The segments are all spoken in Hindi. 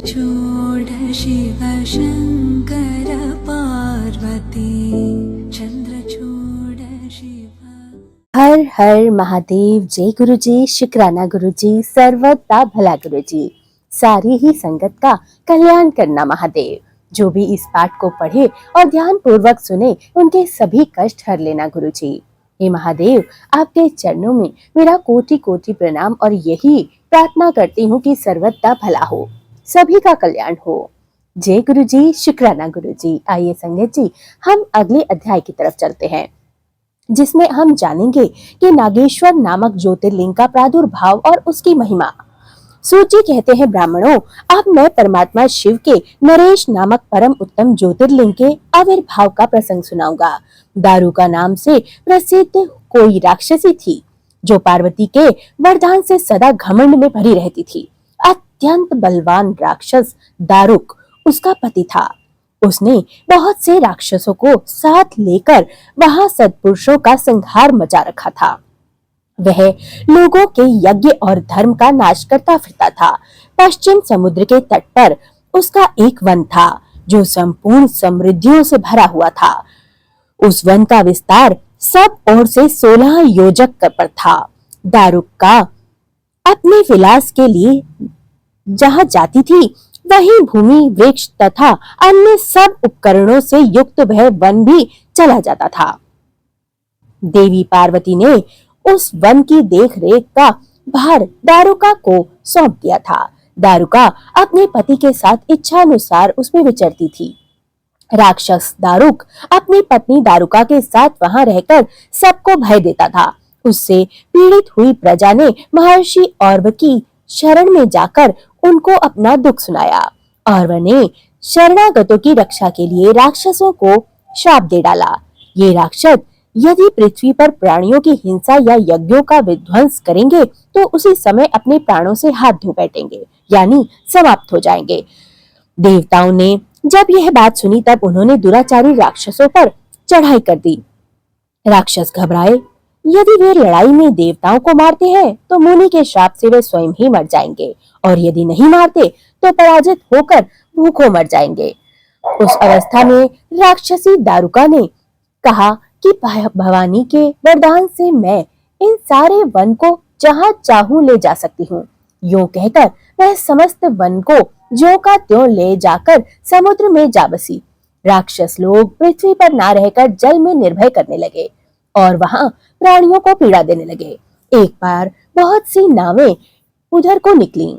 चन्द्रचूड शिव शङ्कर पार्वती चन्द्रचूड शिव। हर हर महादेव। जय गुरु जी, शुक्राना गुरु जी, सर्वदा भला गुरु जी, सारी ही संगत का कल्याण करना महादेव। जो भी इस पाठ को पढ़े और ध्यान पूर्वक सुने उनके सभी कष्ट हर लेना गुरु जी। हे महादेव, आपके चरणों में मेरा कोटि कोटि प्रणाम और यही प्रार्थना करती हूँ कि सर्वदा भला हो, सभी का कल्याण हो। जय गुरु जी, शुक्राना गुरु जी। आइए संगत जी, हम अगले अध्याय की तरफ चलते हैं, जिसमें हम जानेंगे कि नागेश्वर नामक ज्योतिर्लिंग का प्रादुर्भाव और उसकी महिमा। सूची कहते हैं, ब्राह्मणों, अब मैं परमात्मा शिव के नरेश नामक परम उत्तम ज्योतिर्लिंग के आविर्भाव का प्रसंग सुनाऊंगा। दारुका नाम से प्रसिद्ध कोई राक्षसी थी, जो पार्वती के वरदान से सदा घमंड में भरी रहती थी। अत्यंत बलवान राक्षस दारुक उसका पति था। उसने बहुत से राक्षसों को साथ लेकर वहां सत्पुरुषों का संहार मचा रखा था। वह लोगों के यज्ञ और धर्म का नाश करता फिरता था। पश्चिम समुद्र के तट पर उसका एक वन था, जो संपूर्ण समृद्धियों से भरा हुआ था। उस वन का विस्तार सब ओर से 16 योजक पर था। दारुक का अपने विलास के लिए जहां जाती थी, वही भूमि, वृक्ष तथा अन्य सब उपकरणों से युक्त वह वन भी चला जाता था। देवी पार्वती ने उस वन की देखरेख का भार दारुका को सौंप दिया था। दारुका अपने पति के साथ इच्छानुसार उसमें विचरती थी। राक्षस दारुक अपनी पत्नी दारुका के साथ वहां रहकर सबको भय देता था। उससे पीड़ित हुई प्रजा ने महर्षि औरव की शरण में जाकर उनको अपना दुख सुनाया। औरव ने शरणागतों की रक्षा के लिए राक्षसों को श्राप दे डाला। ये राक्षस यदि पृथ्वी पर प्राणियों की हिंसा या यज्ञों का विध्वंस करेंगे तो उसी समय अपने प्राणों से हाथ धो बैठेंगे, यानी समाप्त हो जाएंगे। देवताओं ने जब यह बात सुनी, तब उन्होंने दुराचारी राक्षसों पर चढ़ाई कर दी। राक्षस घबराए। यदि वे लड़ाई में देवताओं को मारते हैं तो मुनि के श्राप से वे स्वयं ही मर जाएंगे, और यदि नहीं मारते तो पराजित होकर भूखों मर जाएंगे। उस अवस्था में राक्षसी दारुका ने कहा कि भवानी के वरदान से मैं इन सारे वन को जहां चाहूं ले जा सकती हूँ। यूं कहकर वह समस्त वन को ज्यों का त्यों ले जाकर समुद्र में जा बसी। राक्षस लोग पृथ्वी पर ना रहकर जल में निर्भय करने लगे और वहां प्राणियों को पीड़ा देने लगे। एक बार बहुत सी नावें उधर को निकली,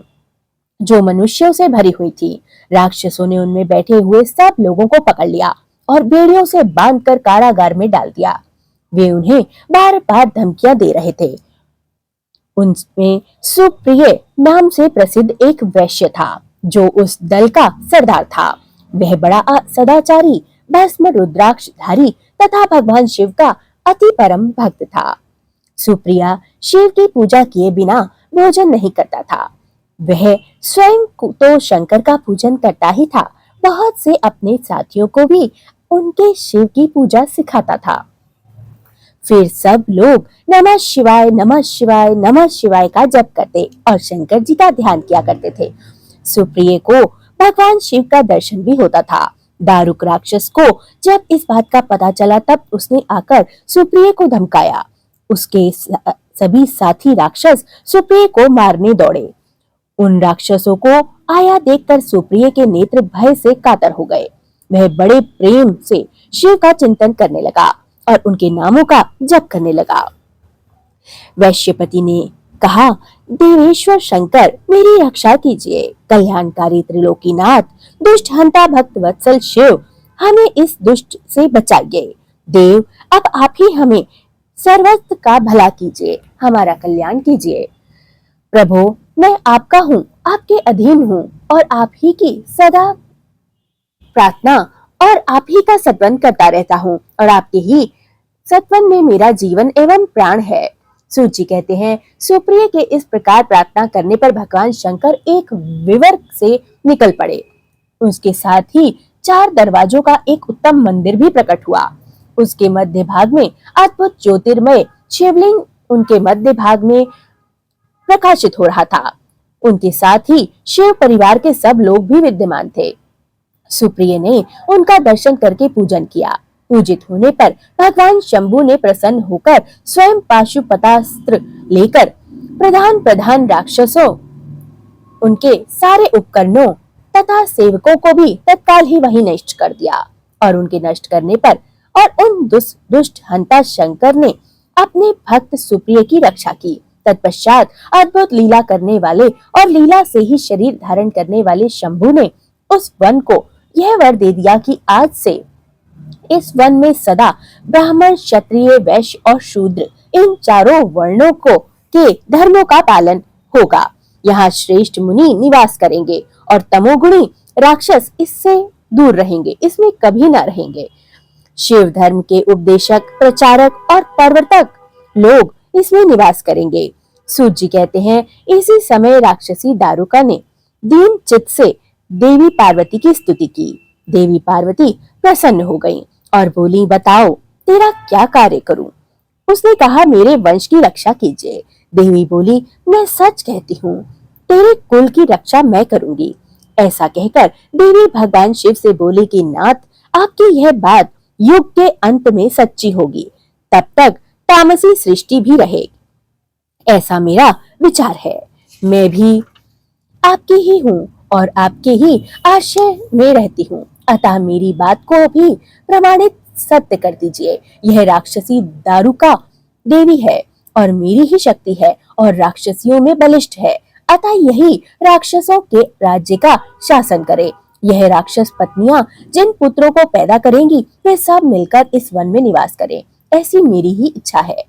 जो मनुष्यों से भरी हुई थी। राक्षसों ने उनमें बैठे हुए सब लोगों को पकड़ लिया और बेड़ियों से बांधकर कारागार में डाल दिया। वे उन्हें बार बार धमकियां दे रहे थे। उनमें सुप्रिय नाम से प्रसिद्ध एक वैश्य था, जो उस दल का सरदार था। वह बड़ा सदाचारी, भस्म रुद्राक्षधारी तथा भगवान शिव का अति परम भक्त था। सुप्रिया शिव की पूजा किए बिना भोजन नहीं करता था। वह स्वयं तो शंकर का पूजन करता ही था, बहुत से अपने साथियों को भी उनके शिव की पूजा सिखाता था। फिर सब लोग नमः शिवाय नमः शिवाय नमः शिवाय का जप करते और शंकर जी का ध्यान किया करते थे। सुप्रिय को भगवान शिव का दर्शन भी होता था। दारुक राक्षस को जब इस बात का पता चला, तब उसने आकर सुप्रिय को धमकाया। उसके सभी साथी राक्षस सुप्रिय को मारने दौड़े। उन राक्षसों को आया देखकर सुप्रिय के नेत्र भय से कातर हो गए। वह बड़े प्रेम से शिव का चिंतन करने लगा और उनके नामों का जप करने लगा। वैश्यपति ने कहा, देवेश्वर शंकर, मेरी रक्षा कीजिए। कल्याणकारी त्रिलोकीनाथ, दुष्ट हंता भक्त वत्सल शिव, हमें इस दुष्ट से बचाइए। देव, अब आप ही हमें सर्वत्र का भला कीजिए, हमारा कल्याण कीजिए। प्रभु, मैं आपका हूँ, आपके अधीन हूँ और आप ही की सदा प्रार्थना और आप ही का सत्वन करता रहता हूँ, और आपके ही सत्वन में मेरा जीवन एवं प्राण है। सूची कहते हैं, सुप्रिय के इस प्रकार प्रार्थना करने पर भगवान शंकर एक विवर से निकल पड़े। उसके साथ ही 4 दरवाजों का एक उत्तम मंदिर भी प्रकट हुआ। उसके मध्य भाग में अद्भुत ज्योतिर्मय शिवलिंग उनके मध्य भाग में प्रकाशित हो रहा था। उनके साथ ही शिव परिवार के सब लोग भी विद्यमान थे। सुप्रिय ने उनका दर्शन करके पूजन किया। पूजित होने पर भगवान शंभु ने प्रसन्न होकर स्वयं पाशुपतास्त्र लेकर प्रधान प्रधान राक्षसों, उनके सारे उपकरणों तथा सेवकों को भी तत्काल ही वही नष्ट कर दिया। और उनके नष्ट करने पर और उन दुष्ट हंता शंकर ने अपने भक्त सुप्रिय की रक्षा की। तत्पश्चात अद्भुत लीला करने वाले और लीला से ही शरीर धारण करने वाले शंभु ने उस वन को यह वर दे दिया कि आज से इस वन में सदा ब्राह्मण, क्षत्रिय, वैश्य और शूद्र इन चारों वर्णों के धर्मों का पालन होगा। यहाँ श्रेष्ठ मुनि निवास करेंगे और तमोगुणी राक्षस इससे दूर रहेंगे, इसमें कभी न रहेंगे। शिव धर्म के उपदेशक, प्रचारक और प्रवर्तक लोग इसमें निवास करेंगे। सूत जी कहते हैं, इसी समय राक्षसी दारुका ने दीन चित्त से देवी पार्वती की स्तुति की। देवी पार्वती प्रसन्न हो गईं और बोली, बताओ तेरा क्या कार्य करूं? उसने कहा, मेरे वंश की रक्षा कीजिए। देवी बोली, मैं सच कहती हूँ, तेरे कुल की रक्षा मैं करूंगी। ऐसा कहकर देवी भगवान शिव से बोली कि नाथ, आपकी यह बात युग के अंत में सच्ची होगी, तब तक तामसी सृष्टि भी रहेगी, ऐसा मेरा विचार है। मैं भी आपकी ही हूँ और आपके ही आश्रय में रहती हूँ, अतः मेरी बात को भी प्रमाणित सत्य कर दीजिए। यह राक्षसी दारुका देवी है और मेरी ही शक्ति है और राक्षसियों में बलिष्ठ है, अतः यही राक्षसों के राज्य का शासन करे। यह राक्षस पत्नियां जिन पुत्रों को पैदा करेंगी वे सब मिलकर इस वन में निवास करें, ऐसी मेरी ही इच्छा है।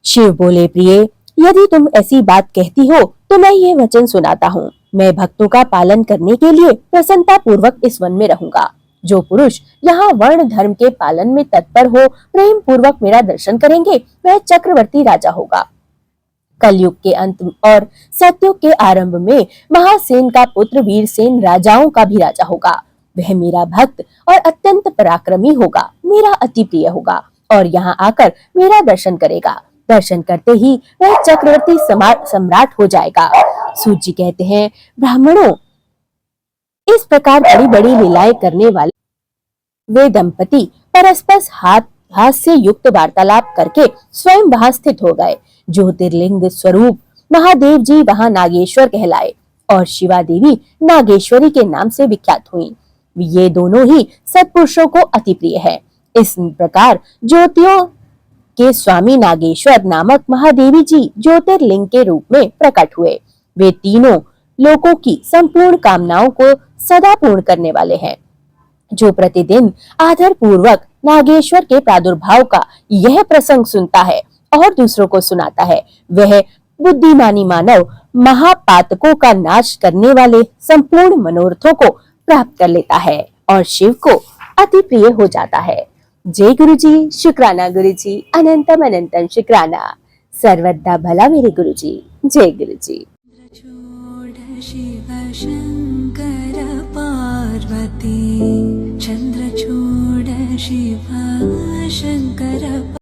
शिव बोले, प्रिय, यदि तुम ऐसी बात कहती हो तो मैं ये वचन सुनाता हूँ। मैं भक्तों का पालन करने के लिए प्रसन्नता पूर्वक इस वन में रहूंगा। जो पुरुष यहाँ वर्ण धर्म के पालन में तत्पर हो, प्रेम पूर्वक मेरा दर्शन करेंगे, वह चक्रवर्ती राजा होगा। कलयुग के अंत और सतयुग के आरंभ में महासेन का पुत्र वीरसेन राजाओं का भी राजा होगा। वह मेरा भक्त और अत्यंत पराक्रमी होगा, मेरा अति प्रिय होगा और यहाँ आकर मेरा दर्शन करेगा। दर्शन करते ही वह चक्रवर्ती सम्राट हो जाएगा। सूत जी कहते हैं, ब्राह्मणों, इस प्रकार बड़ी बड़ी लीलाएं करने वाले वे दंपति परस्पर हाथ से युक्त वार्तालाप करके स्वयं वहां स्थित हो गए। ज्योतिर्लिंग स्वरूप महादेव जी वहां नागेश्वर कहलाए और शिवा देवी नागेश्वरी के नाम से विख्यात हुई। ये दोनों ही सत्पुरुषों को अति प्रिय है। इस प्रकार ज्योतियों के स्वामी नागेश्वर नामक महादेवी जी ज्योतिर्लिंग के रूप में प्रकट हुए। वे तीनों लोगों की संपूर्ण कामनाओं को सदा पूर्ण करने वाले हैं। जो प्रतिदिन आदर पूर्वक नागेश्वर के प्रादुर्भाव का यह प्रसंग सुनता है और दूसरों को सुनाता है, वह बुद्धिमानी मानव महापातकों का नाश करने वाले संपूर्ण मनोरथों को प्राप्त कर लेता है और शिव को अति प्रिय हो जाता है। जय गुरु जी, शुक्राना गुरु जी, अनंतम अनंतम शुक्राना। सर्वदा भला मेरे गुरु जी। जय गुरु जी। चन्द्रचूड शिव शंकर पार्वती, चन्द्रचूड शिव शंकर